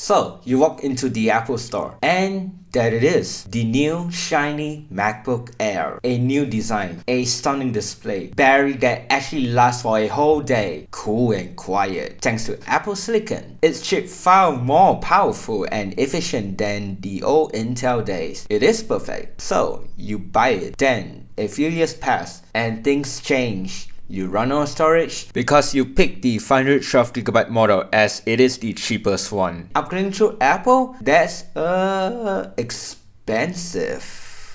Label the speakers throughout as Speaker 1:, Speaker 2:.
Speaker 1: So you walk into the Apple store and there it is, the new shiny MacBook Air. A new design, a stunning display, battery that actually lasts for a whole day, cool and quiet. Thanks to Apple Silicon, its chip far more powerful and efficient than the old Intel days. It is perfect. So you buy it. Then a few years pass and things change. You run out of storage because you pick the 512GB model as it is the cheapest one. Upgrading through Apple? That's expensive.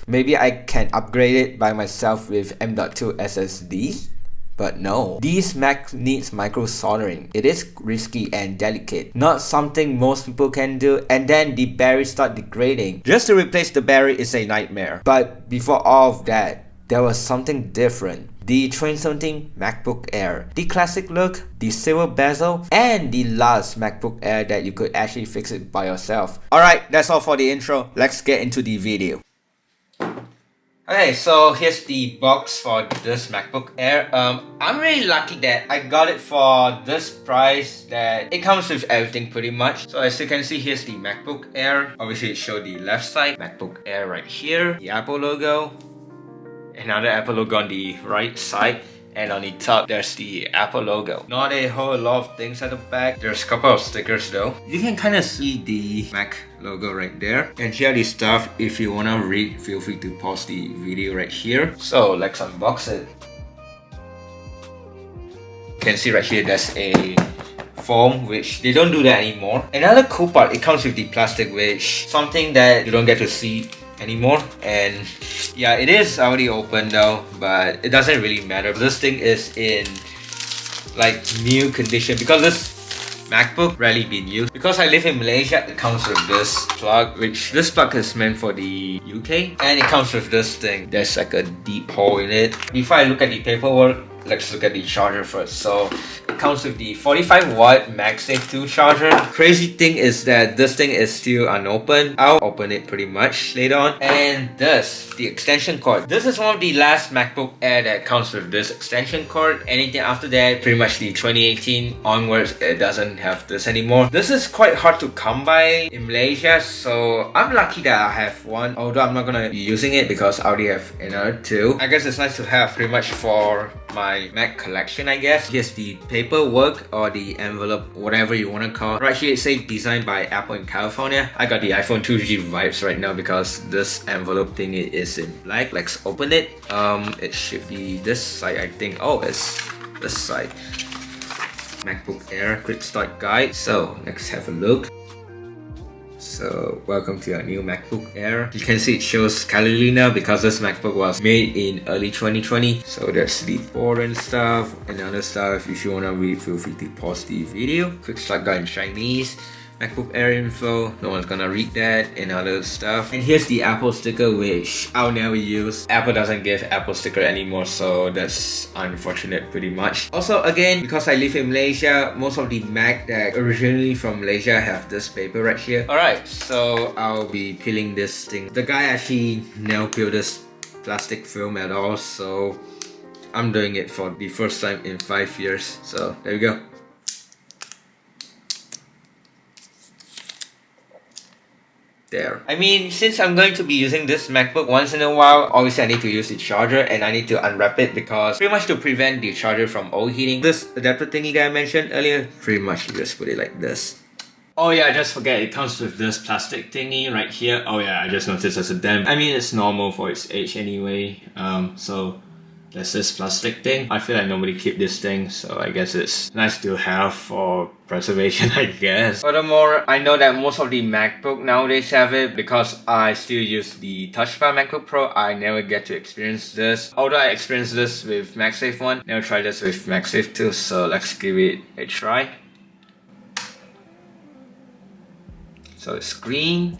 Speaker 1: Maybe I can upgrade it by myself with M.2 SSD? But no, these Mac needs micro soldering. It is risky and delicate, not something most people can do, and then the battery start degrading. Just to replace the battery is a nightmare. But before all of that, there was something different. The 2017 MacBook Air. The classic look, the silver bezel, and the last MacBook Air that you could actually fix it by yourself. Alright, that's all for the intro. Let's get into the video. Okay, so here's the box for this MacBook Air. I'm really lucky that I got it for this price, that it comes with everything pretty much. So as you can see, here's the MacBook Air. Obviously it shows the left side, MacBook Air right here, the Apple logo, another Apple logo on the right side, and on the top there's the Apple logo. Not a whole lot of things at the back. There's a couple of stickers though. You can kind of see the Mac logo right there. And here are the stuff. If you want to read, feel free to pause the video right here. So let's unbox it. You can see right here there's a foam, which they don't do that anymore. Another cool part, it comes with the plastic, which something that you don't get to see anymore. And yeah, it is already open though, but it doesn't really matter. This thing is in like new condition because this MacBook rarely been used. Because I live in Malaysia, it comes with this plug, which this plug is meant for the UK, and it comes with this thing. There's like a deep hole in it. Before I look at the paperwork, let's look at the charger first. So it comes with the 45-watt MagSafe 2 charger. Crazy thing is that this thing is still unopened. I'll open it pretty much later on. And this, the extension cord. This is one of the last MacBook Air that comes with this extension cord. Anything after that, pretty much the 2018 onwards, it doesn't have this anymore. This is quite hard to come by in Malaysia, so I'm lucky that I have one. Although I'm not gonna be using it because I already have another two. I guess it's nice to have pretty much for my Mac collection, I guess. Here's the paperwork or the envelope, whatever you want to call it. Right here it says designed by Apple in California. I got the iPhone 2G vibes right now because this envelope thing is in black. Let's open it. It should be this side, I think. Oh, it's this side. MacBook Air quick start guide. So let's have a look. So welcome to our new MacBook Air. You can see it shows clearly now because this MacBook was made in early 2020. So there's the board and stuff and other stuff. If you want to read, feel free to pause the video. Quick start guide in Chinese. MacBook Air info, no one's gonna read that, and other stuff. And here's the Apple sticker, which I'll never use. Apple doesn't give Apple sticker anymore, so that's unfortunate pretty much. Also, again, because I live in Malaysia, most of the Mac that originally from Malaysia have this paper right here. Alright, so I'll be peeling this thing. The guy actually never peeled this plastic film at all, so I'm doing it for the first time in 5 years. So there we go. There. I mean, since I'm going to be using this MacBook once in a while, obviously I need to use the charger and I need to unwrap it because pretty much to prevent the charger from overheating. This adapter thingy that I mentioned earlier, pretty much you just put it like this. Oh yeah, I just forget, it comes with this plastic thingy right here. Oh yeah, I just noticed there's a dent. I mean, it's normal for its age anyway. So there's this plastic thing. I feel like nobody keep this thing, so I guess it's nice to have for preservation, I guess. Furthermore, I know that most of the MacBook nowadays have it because I still use the touchpad MacBook Pro. I never get to experience this. Although I experienced this with MagSafe 1, never tried this with MagSafe 2, so let's give it a try. So it's green.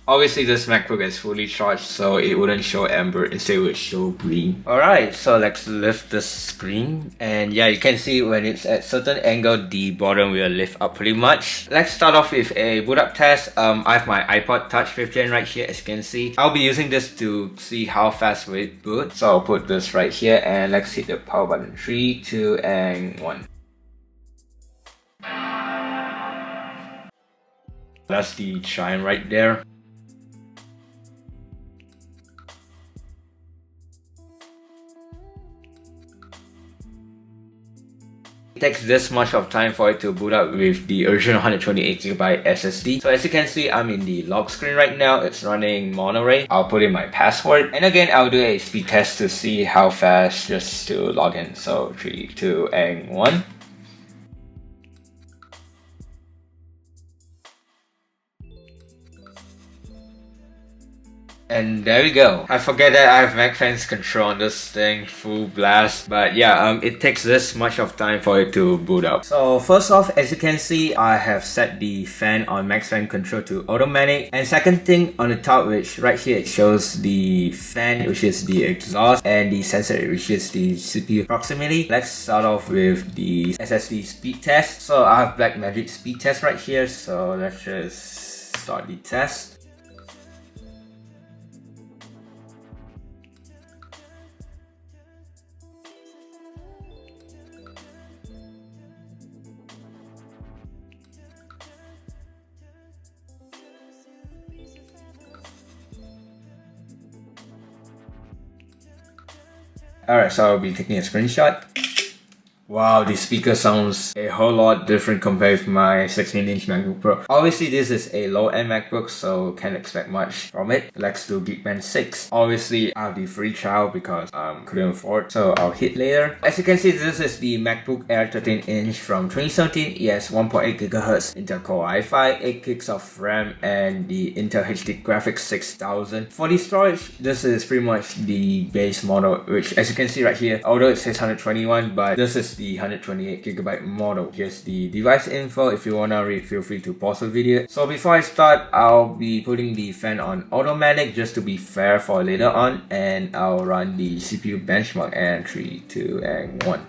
Speaker 1: Obviously this MacBook is fully charged, so it wouldn't show amber, instead it would show green. Alright, so let's lift the screen. And yeah, you can see when it's at certain angle, the bottom will lift up pretty much. Let's start off with a boot up test. I have my iPod Touch 5th Gen right here, as you can see. I'll be using this to see how fast will it boot. So I'll put this right here and let's hit the power button. 3, 2, and 1. That's the chime right there. It takes this much of time for it to boot up with the original 128GB SSD. So as you can see, I'm in the lock screen right now. It's running monoray. I'll put in my password. And again, I'll do a speed test to see how fast just to log in. So 3, 2, and 1. And there we go. I forget that I have MacFan's control on this thing, full blast. But yeah, it takes this much of time for it to boot up. So first off, as you can see, I have set the fan on MacFan control to automatic. And second thing on the top, which right here it shows the fan, which is the exhaust, and the sensor, which is the CPU proximity. Let's start off with the SSD speed test. So I have Blackmagic speed test right here. So let's just start the test. Alright, so I'll be taking a screenshot. Wow, the speaker sounds a whole lot different compared with my 16-inch MacBook Pro. Obviously, this is a low-end MacBook, so can't expect much from it. Let's do Geekbench 6. Obviously, I have the free trial because couldn't afford, so I'll hit later. As you can see, this is the MacBook Air 13-inch from 2017. It has 1.8 GHz Intel Core i5, 8 GB of RAM, and the Intel HD Graphics 6000. For the storage, this is pretty much the base model, which as you can see right here, although it says 121, but this is the 128GB model. Here's the device info. If you wanna read, feel free to pause the video. So before I start, I'll be putting the fan on automatic just to be fair for later on, and I'll run the CPU benchmark and 3, 2, and 1.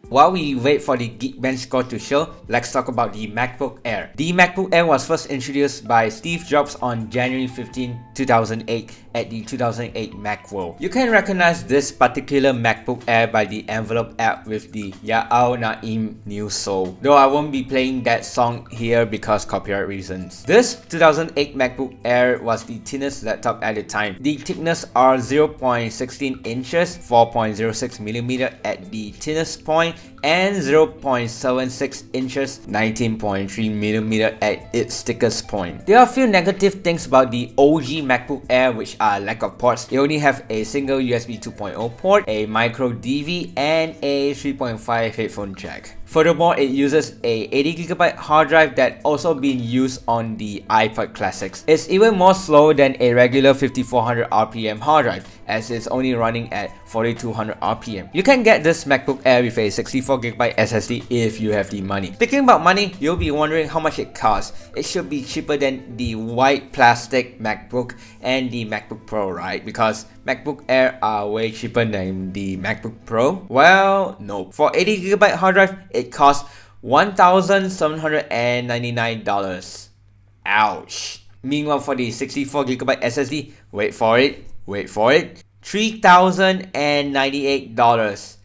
Speaker 1: While we wait for the Geekbench score to show, let's talk about the MacBook Air. The MacBook Air was first introduced by Steve Jobs on January 15, 2008 at the 2008 Macworld. You can recognize this particular MacBook Air by the envelope app with the Yeoh Naim New Soul, though I won't be playing that song here because copyright reasons. This 2008 MacBook Air was the thinnest laptop at the time. The thickness are 0.16 inches, 4.06mm at the thinnest point, and 0.76 inches, 19.3mm at its thickest point. There are a few negative things about the OG MacBook Air, which are lack of ports. They only have a single USB 2.0 port, a micro DV, and a 3.5 headphone jack. Furthermore, it uses a 80GB hard drive that also being used on the iPod Classics. It's even more slow than a regular 5400 RPM hard drive, as it's only running at 4200 RPM. You can get this MacBook Air with a 64GB SSD if you have the money. Speaking about money, you'll be wondering how much it costs. It should be cheaper than the white plastic MacBook and the MacBook Pro, right? Because MacBook Air are way cheaper than the MacBook Pro. Well, no. For 80GB hard drive, it costs $1,799. Ouch. Meanwhile, for the 64GB SSD, wait for it, $3,098.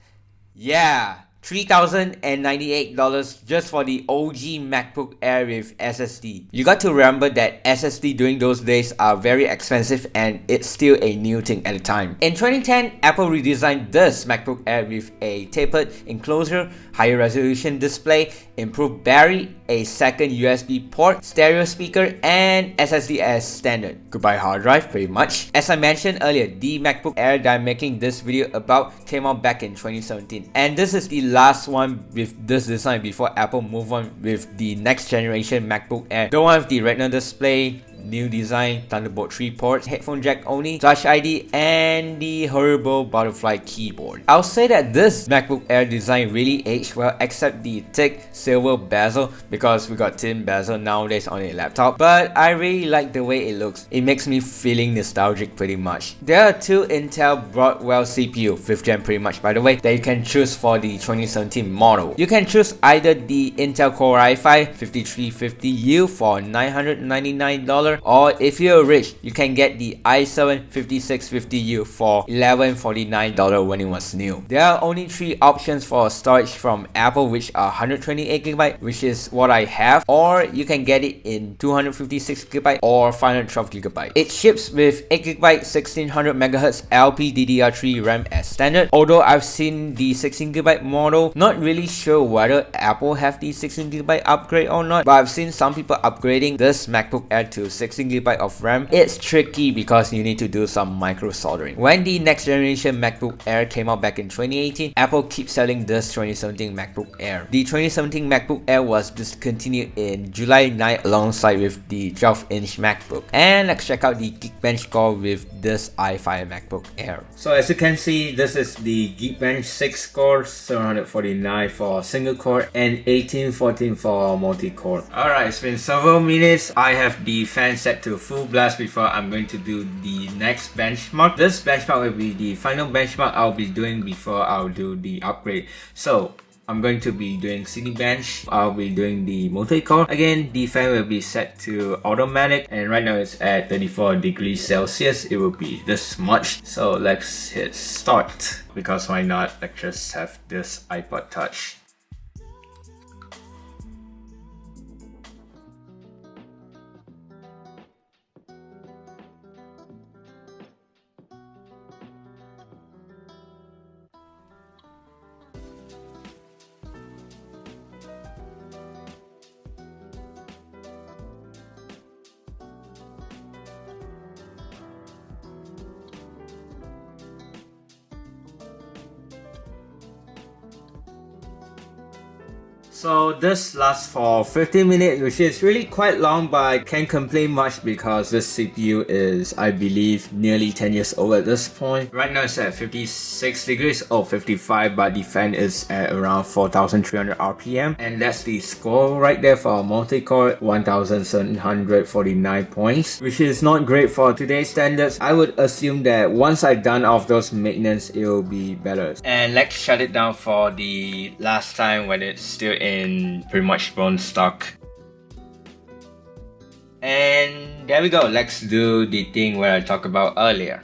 Speaker 1: Yeah, $3,098 just for the OG MacBook Air with SSD. You got to remember that SSD during those days are very expensive and it's still a new thing at the time. In 2010, Apple redesigned this MacBook Air with a tapered enclosure, higher resolution display, improved battery, a second USB port, stereo speaker, and SSD as standard. Goodbye hard drive, pretty much. As I mentioned earlier, the MacBook Air that I'm making this video about came out back in 2017. And this is the last one with this design before Apple move on with the next generation MacBook Air. The one with the Retina display, new design, Thunderbolt 3 ports, headphone jack only, Touch ID, and the horrible butterfly keyboard. I'll say that this MacBook Air design really aged well, except the thick silver bezel, because we got thin bezel nowadays on a laptop, but I really like the way it looks. It makes me feeling nostalgic pretty much. There are two Intel Broadwell CPU, 5th gen pretty much by the way, that you can choose for the 2017 model. You can choose either the Intel Core i5 5350U for $999 $11, or if you're rich, you can get the i7 5650U for $1149 when it was new. There are only 3 options for storage from Apple, which are 128GB, which is what I have, or you can get it in 256GB or 512GB. It ships with 8GB 1600MHz LPDDR3 RAM as standard, although I've seen the 16GB model. Not really sure whether Apple have the 16GB upgrade or not, but I've seen some people upgrading this MacBook Air to 16GB of RAM. It's tricky because you need to do some micro soldering. When the next generation MacBook Air came out back in 2018, Apple keeps selling this 2017 MacBook Air. The 2017 MacBook Air was discontinued in July 9 alongside with the 12-inch MacBook. And let's check out the Geekbench score with this i5 MacBook Air. So as you can see, this is the Geekbench 6 score, 749 for single core and 1814 for multi-core. Alright, it's been several minutes. I have the fan set to full blast before I'm going to do the next benchmark. This benchmark will be the final benchmark I'll be doing before I'll do the upgrade. So I'm going to be doing Cinebench. I'll be doing the multi-core. Again, the fan will be set to automatic, and right now it's at 34 degrees Celsius. It will be this much. So let's hit start, because why not? Let's just have this iPod Touch. So this lasts for 15 minutes, which is really quite long, but I can't complain much because this CPU is, I believe, nearly 10 years old at this point. Right now it's at 56 degrees, or 55, but the fan is at around 4300 RPM. And that's the score right there for multi-core, 1749 points, which is not great for today's standards. I would assume that once I've done all of those maintenance, it will be better. And let's shut it down for the last time when it's still in pretty much bone stock. And there we go. Let's do the thing where I talked about earlier.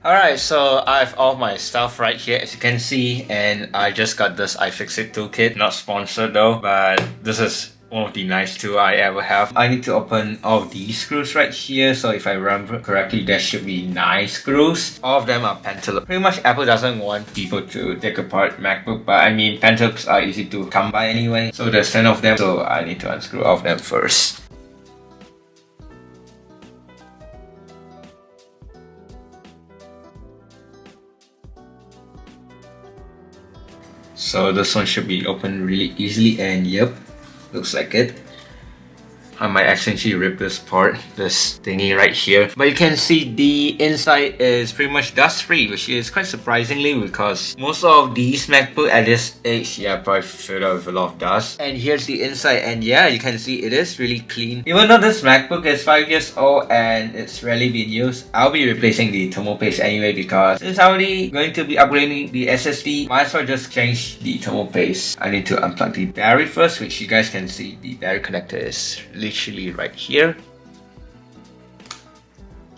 Speaker 1: Alright, so I have all my stuff right here, as you can see, and I just got this iFixit toolkit. Not sponsored though, but this is one of the nice tools I ever have. I need to open all of these screws right here, so if I remember correctly, there should be 9 screws. All of them are pentalobe. Pretty much Apple doesn't want people to take apart MacBook, but I mean, pentalobes are easy to come by anyway. So there's 10 of them, so I need to unscrew all of them first. So this one should be opened really easily, and yep, looks like it. I might accidentally rip this part, this thingy right here. But you can see the inside is pretty much dust free, which is quite surprisingly, because most of these MacBook at this age, yeah, probably filled up with a lot of dust. And here's the inside, and yeah, you can see it is really clean. Even though this MacBook is 5 years old and it's rarely been used, I'll be replacing the thermal paste anyway, because since I'm already going to be upgrading the SSD, might as well just change the thermal paste. I need to unplug the battery first, which you guys can see the battery connector is literally right here.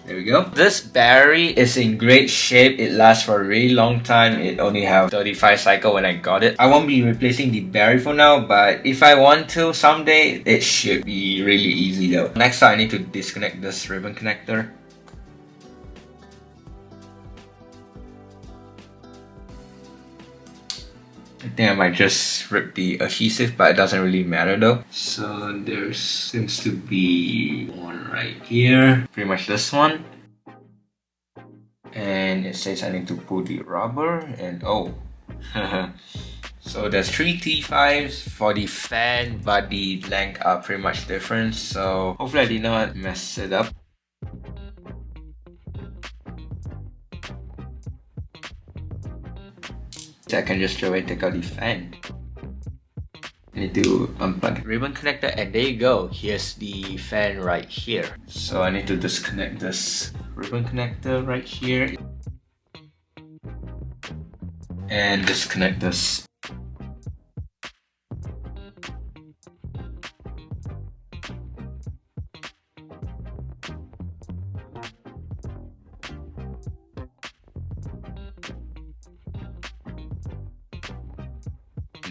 Speaker 1: There we go. This battery is in great shape. It lasts for a really long time. It only have 35 cycle when I got it. I won't be replacing the battery for now, but if I want to someday, it should be really easy though. Next I need to disconnect this ribbon connector. I think I might just rip the adhesive, but it doesn't really matter though. So there seems to be one right here, pretty much this one. And it says I need to pull the rubber, and oh. So there's 3 T5s for the fan, but the length are pretty much different. So hopefully I did not mess it up. I can just straight away take out the fan. I need to unplug the ribbon connector, and there you go. Here's the fan right here. So I need to disconnect this ribbon connector right here. and disconnect this.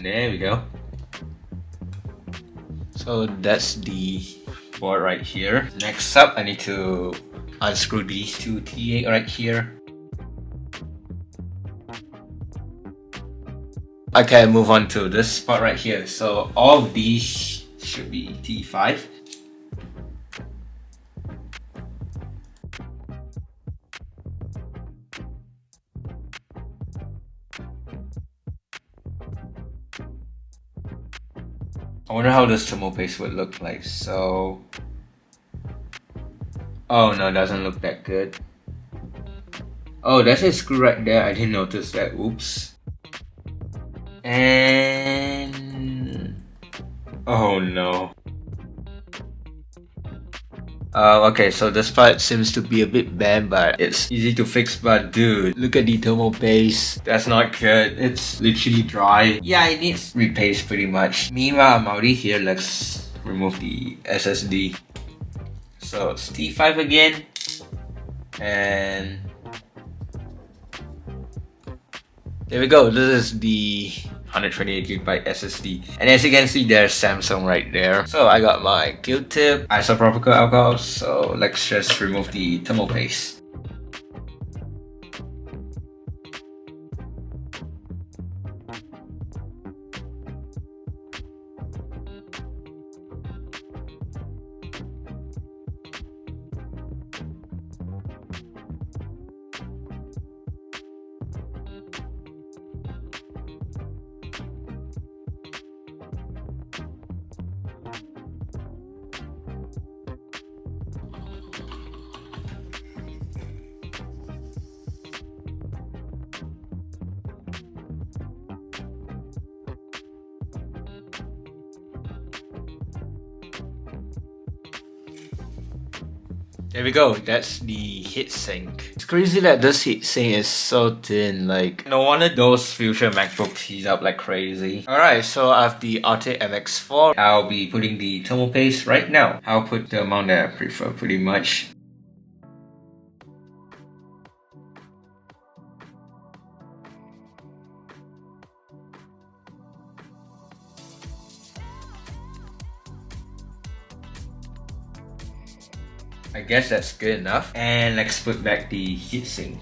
Speaker 1: There we go. So that's the board right here. Next up, I need to unscrew these two T8 right here. Okay, move on to this part right here. So all of these should be T5. I wonder how this thermal paste would look like. So, oh no, it doesn't look that good. Oh, that's a screw right there. I didn't notice that. Oops. And oh no. Okay, so this part seems to be a bit bad, but it's easy to fix. But dude, look at the thermal paste. That's not good. It's literally dry. Yeah, it needs repaste pretty much. Meanwhile, I'm already here. Let's remove the SSD. So it's T5 again, and there we go. This is the 128GB SSD, and as you can see, there's Samsung right there. So I got my Q-tip, isopropyl alcohol. So let's just remove the thermal paste. There we go, that's the heatsink. It's crazy that this heatsink is so thin, like no wonder those future MacBooks heat up like crazy. Alright, so I have the Otis MX4. I'll be putting the thermal paste right now. I'll put the amount that I prefer pretty much. I guess that's good enough. And let's put back the heatsink.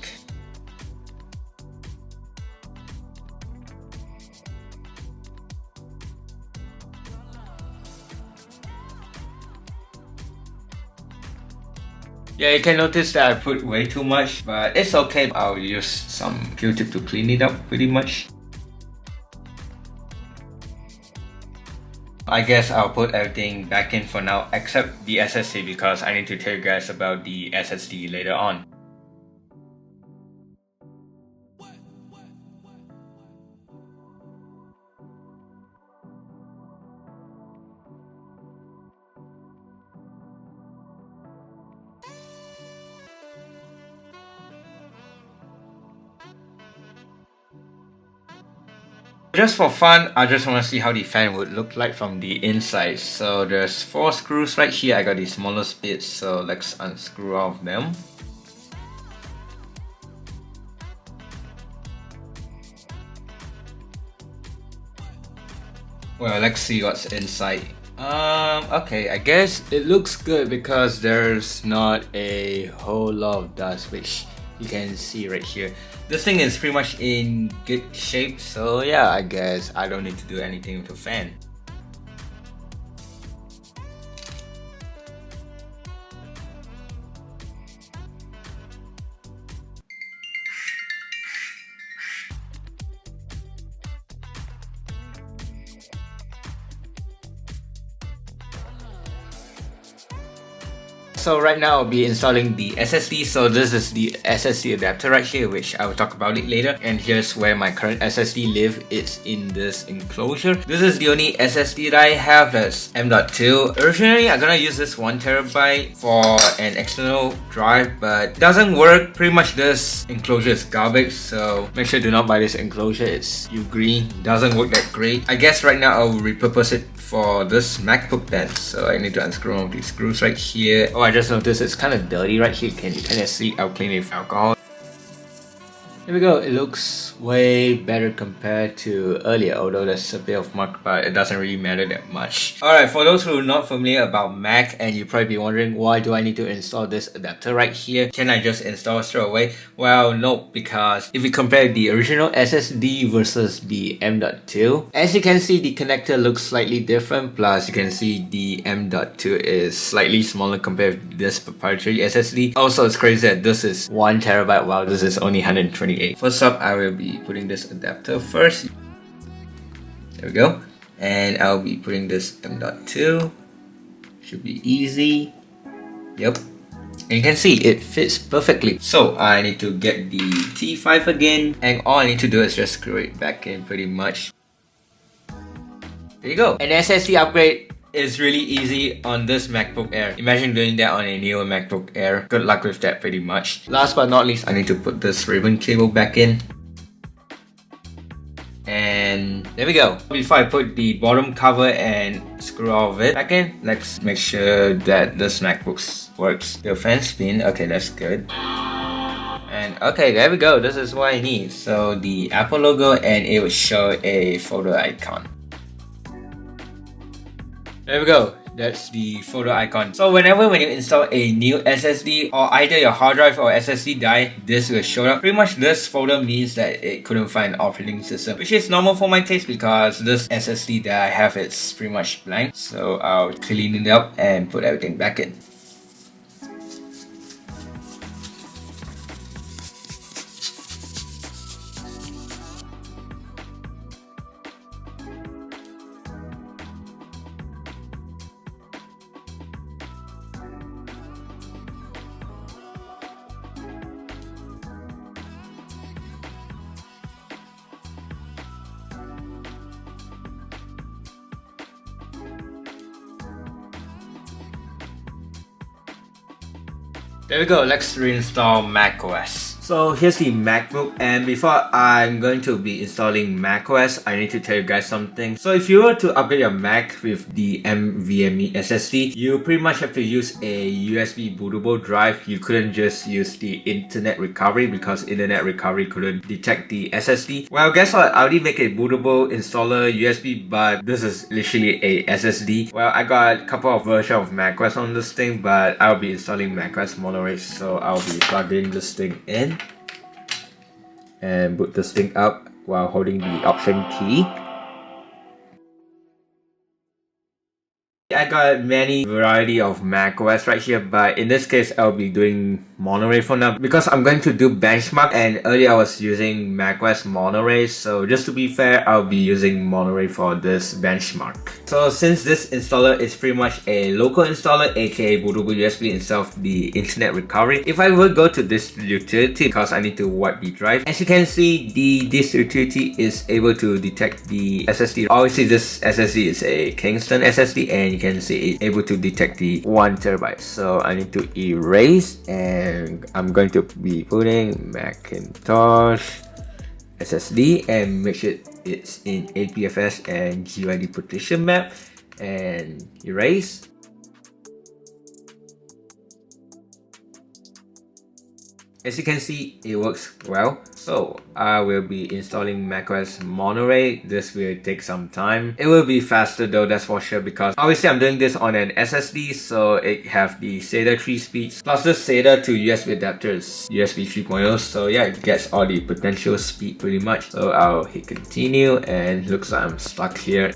Speaker 1: Yeah, you can notice that I put way too much, but it's okay. I'll use some Q-tip to clean it up pretty much. I guess I'll put everything back in for now except the SSD because I need to tell you guys about the SSD later on. Just for fun, I just want to see how the fan would look like from the inside. So there's 4 screws right here. I got the smallest bits, so let's unscrew all of them. Well, let's see what's inside. Okay, I guess it looks good because there's not a whole lot of dust, which you can see right here. This thing is pretty much in good shape, so yeah, I guess I don't need to do anything with the fan. so right now I'll be installing the SSD. So this is the SSD adapter right here, which I will talk about it later. And here's where my current SSD lives. It's in this enclosure. This is the only SSD that I have, that's M.2. Originally, I'm gonna use this 1TB for an external drive, but it doesn't work. Pretty much this enclosure is garbage, so make sure do not buy this enclosure. It's green, doesn't work that great. I guess right now I'll repurpose it for this MacBook then. So I need to unscrew all these screws right here. Oh, I just noticed it's kind of dirty right here. Can you kind of see? I'll clean it with alcohol. Here we go. It looks way better compared to earlier, although there's a bit of mark, but it doesn't really matter that much. Alright, for those who are not familiar about Mac, and you're probably be wondering, why do I need to install this adapter right here? Can I just install it straight away? Well, no, because if you compare the original SSD versus the M.2, as you can see, the connector looks slightly different, plus you can see the M.2 is slightly smaller compared to this proprietary SSD. Also, it's crazy that this is 1TB while this is only 128. First up, I will be putting this adapter first. There we go. And I'll be putting this M.2. Should be easy. Yep. And you can see it fits perfectly. So I need to get the T5 again. And all I need to do is just screw it back in pretty much. There you go. An SSD upgrade is really easy on this MacBook Air. Imagine doing that on a newer MacBook Air. Good luck with that pretty much. Last but not least, I need to put this ribbon cable back in. And there we go. Before I put the bottom cover and screw all of it back in, let's make sure that this MacBook works. The fan spin, okay, that's good. And okay, there we go. This is what I need. So the Apple logo, and it will show a photo icon. There we go. That's the photo icon. So when you install a new SSD, or either your hard drive or SSD die, this will show up. Pretty much this folder means that it couldn't find an operating system, which is normal for my case because this SSD that I have is pretty much blank. So I'll clean it up and put everything back in. There we go, let's reinstall macOS. So here's the MacBook, and before I'm going to be installing macOS, I need to tell you guys something. So if you were to upgrade your Mac with the NVMe SSD, you pretty much have to use a USB bootable drive. You couldn't just use the internet recovery because internet recovery couldn't detect the SSD. Well, guess what? I already make a bootable installer USB, but this is literally a SSD. Well, I got a couple of versions of macOS on this thing, but I'll be installing macOS Monterey, so I'll be plugging this thing in and boot this thing up while holding the Option key. I got many variety of macOS right here, but in this case I'll be doing Monterey for now because I'm going to do benchmark, and earlier I was using macOS Monterey, so just to be fair, I'll be using Monterey for this benchmark. So since this installer is pretty much a local installer, aka bootable USB instead of the internet recovery, if I would go to this utility, because I need to wipe the drive, as you can see, this utility is able to detect the SSD. Obviously this SSD is a Kingston SSD, and you can see it's able to detect the 1TB. So I need to erase, and I'm going to be putting Macintosh SSD and make sure it's in APFS and GUID partition map, and erase. As you can see, it works well. So I will be installing macOS Monterey. This will take some time. It will be faster though, that's for sure, because obviously I'm doing this on an SSD, so it have the SATA 3 speeds. Plus the SATA to USB adapter is USB 3.0, so yeah, it gets all the potential speed pretty much. So I'll hit continue, and looks like I'm stuck here.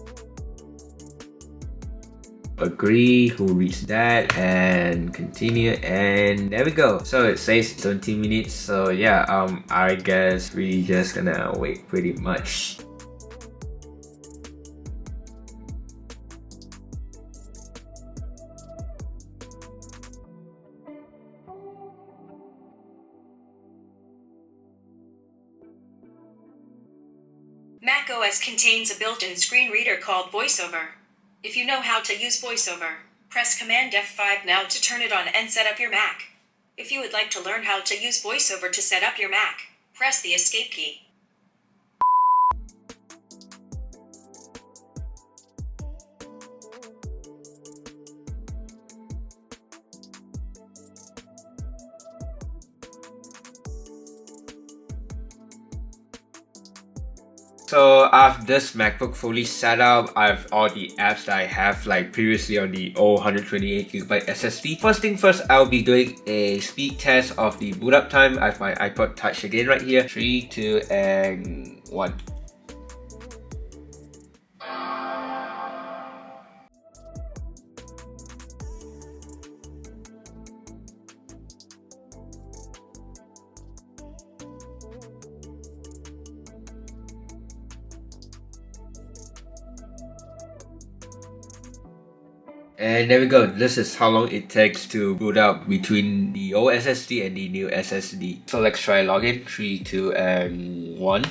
Speaker 1: Agree, who reads that, and continue, and there we go. So it says 20 minutes, so yeah, I guess we just gonna wait pretty much.
Speaker 2: macOS contains a built-in screen reader called VoiceOver. If you know how to use VoiceOver, press Command F5 now to turn it on and set up your Mac. If you would like to learn how to use VoiceOver to set up your Mac, press the Escape key.
Speaker 1: So I have this MacBook fully set up. I have all the apps that I have like previously on the old 128GB SSD. First thing first, I'll be doing a speed test of the boot up time. I have my iPod Touch again right here. 3, 2, and 1. And there we go. This is how long it takes to boot up between the old SSD and the new SSD. So let's try login. 3, 2, and 1.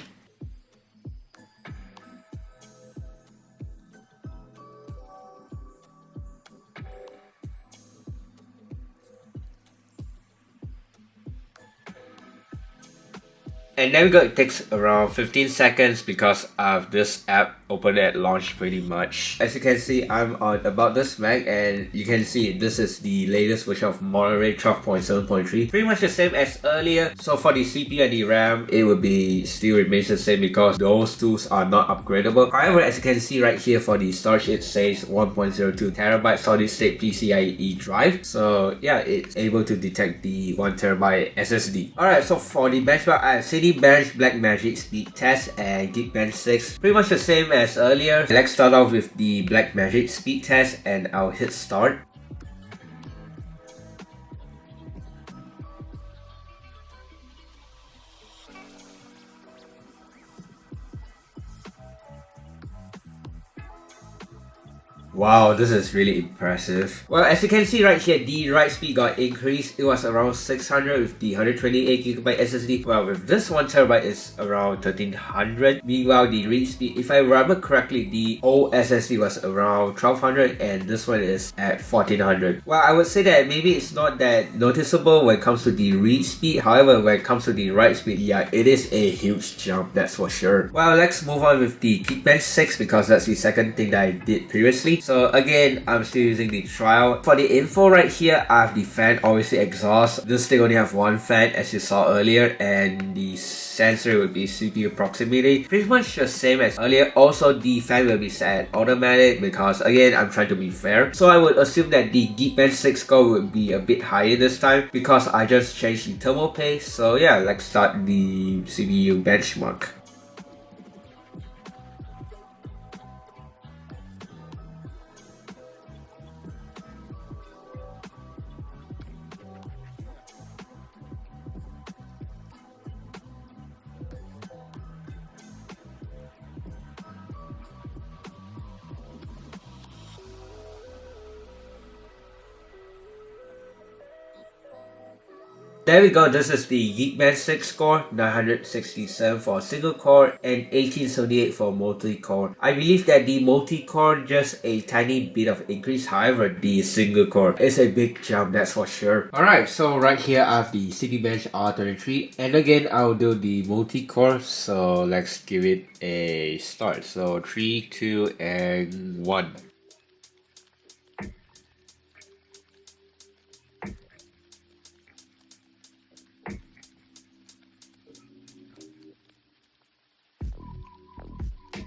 Speaker 1: And there we go, it takes around 15 seconds because I have this app open at launch pretty much. As you can see, I'm on About This Mac, and you can see this is the latest version of Monterey 12.7.3. Pretty much the same as earlier. So for the CPU and the RAM, it will be still remains the same because those tools are not upgradable. However, as you can see right here for the storage, it says 1.02 terabyte solid state PCIe drive. So yeah, it's able to detect the 1 terabyte SSD. Alright, so for the benchmark, I have Cinebench Blackmagic speed test and Geekbench 6. Pretty much the same as earlier. Let's start off with the Blackmagic speed test and I'll hit start. Wow, this is really impressive. Well, as you can see right here, the write speed got increased. It was around 600 with the 128GB SSD. Well, with this 1TB it's around 1300. Meanwhile, the read speed, if I remember correctly, the old SSD was around 1200 and this one is at 1400. Well, I would say that maybe it's not that noticeable when it comes to the read speed. However, when it comes to the write speed, yeah, it is a huge jump, that's for sure. Well, let's move on with the Geekbench 6 because that's the second thing that I did previously. So again, I'm still using the trial. For the info right here, I have the fan, obviously exhaust. This thing only have one fan as you saw earlier, and the sensor would be CPU proximity. Pretty much the same as earlier. Also, the fan will be set at automatic because again, I'm trying to be fair. So I would assume that the Geekbench 6 score would be a bit higher this time because I just changed the thermal paste. So yeah, let's start the CPU benchmark. There we go, this is the Geekbench 6 score, 967 for single core and 1878 for multi-core. I believe that the multi-core just a tiny bit of increase, however the single core is a big jump, that's for sure. Alright, so right here I have the Cinebench R33 and again I'll do the multi-core, so let's give it a start. So 3, 2, and 1.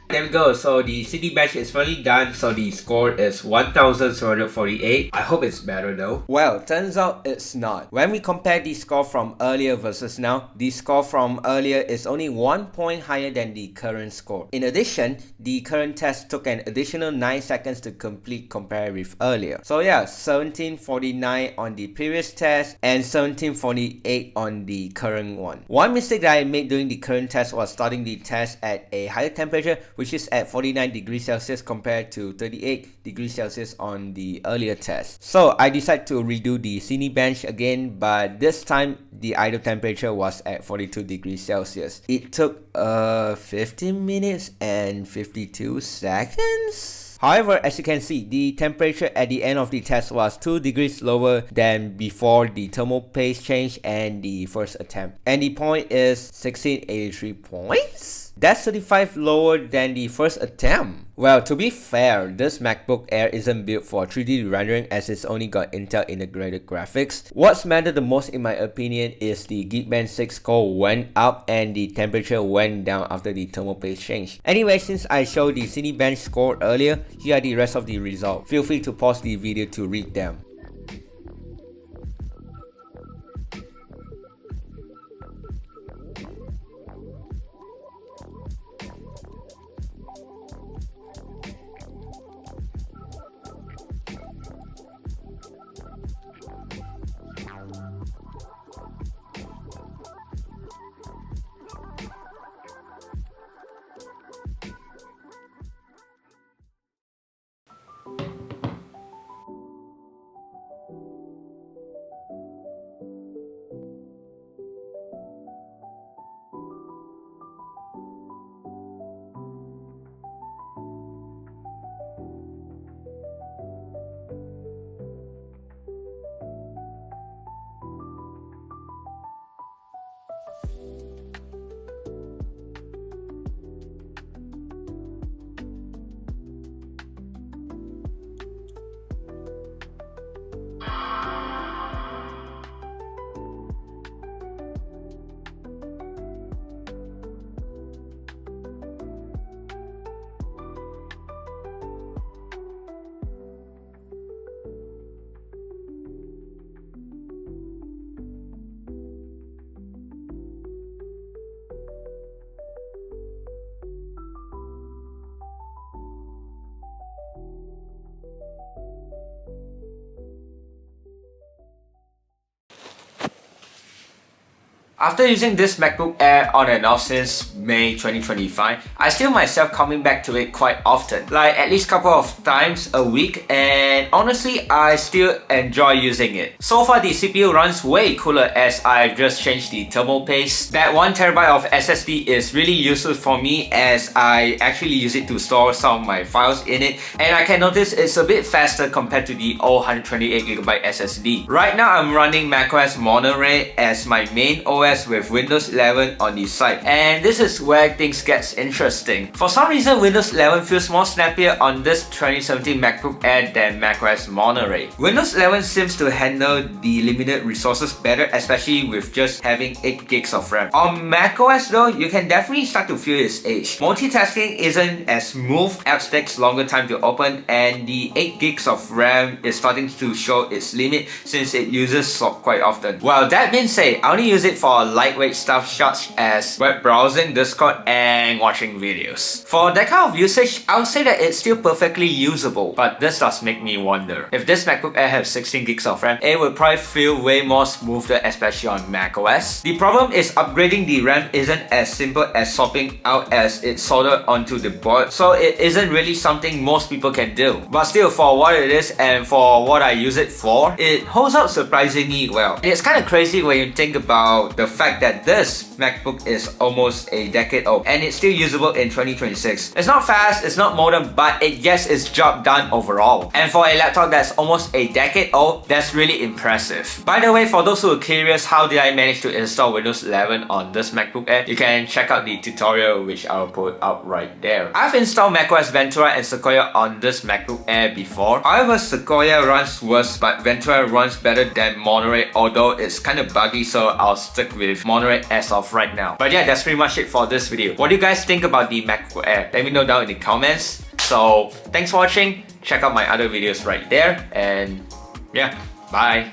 Speaker 1: There we go, so the Cinebench is finally done, so the score is 1748. I hope it's better though. Well, turns out it's not. When we compare the score from earlier versus now, the score from earlier is only 1 point higher than the current score. In addition, the current test took an additional 9 seconds to complete compared with earlier. So yeah, 1749 on the previous test and 1748 on the current one. One mistake that I made during the current test was starting the test at a higher temperature, which is at 49 degrees Celsius compared to 38 degrees Celsius on the earlier test. So I decided to redo the Cinebench again, but this time the idle temperature was at 42 degrees Celsius. It took 15 minutes and 52 seconds. However, as you can see, the temperature at the end of the test was 2 degrees lower than before the thermal paste change and the first attempt. And the point is 1683 points? That's 35 lower than the first attempt. Well, to be fair, this MacBook Air isn't built for 3D rendering as it's only got Intel integrated graphics. What's mattered the most in my opinion is the Geekbench 6 score went up and the temperature went down after the thermal paste change. Anyway, since I showed the Cinebench score earlier, here are the rest of the results. Feel free to pause the video to read them. After using this MacBook Air on and off since May 2025, I still myself coming back to it quite often, like at least couple of times a week, and honestly I still enjoy using it. So far the CPU runs way cooler as I've just changed the thermal paste. That 1TB of SSD is really useful for me as I actually use it to store some of my files in it, and I can notice it's a bit faster compared to the old 128GB SSD. Right now I'm running macOS Monterey as my main OS with Windows 11 on the side, and this is where things gets interesting. For some reason Windows 11 feels more snappier on this 2017 MacBook Air than macOS Monterey. Windows 11 seems to handle the limited resources better, especially with just having 8GB of RAM. On macOS though, you can definitely start to feel its age. Multitasking isn't as smooth, apps takes longer time to open, and the 8GB of RAM is starting to show its limit since it uses SOC quite often. Well, that being said, I only use it for lightweight stuff such as web browsing, Discord, and watching videos. For that kind of usage, I would say that it's still perfectly usable, but this does make me wonder. If this MacBook Air has 16GB of RAM, it would probably feel way more smoother, especially on macOS. The problem is upgrading the RAM isn't as simple as swapping out as it's soldered onto the board, so it isn't really something most people can do. But still, for what it is and for what I use it for, it holds up surprisingly well. And it's kind of crazy when you think about the fact that this MacBook is almost a decade old and it's still usable in 2026. It's not fast, it's not modern, but it gets its job done overall. And for a laptop that's almost a decade old, that's really impressive. By the way, for those who are curious how did I manage to install Windows 11 on this MacBook Air, you can check out the tutorial which I'll put up right there. I've installed macOS Ventura and Sequoia on this MacBook Air before. However, Sequoia runs worse, but Ventura runs better than Monterey, although it's kind of buggy, so I'll stick with Monterey as of right now. But yeah, that's pretty much it for this video. What do you guys think about the MacBook Air? Let me know down in the comments. So thanks for watching. Check out my other videos right there, and yeah, bye.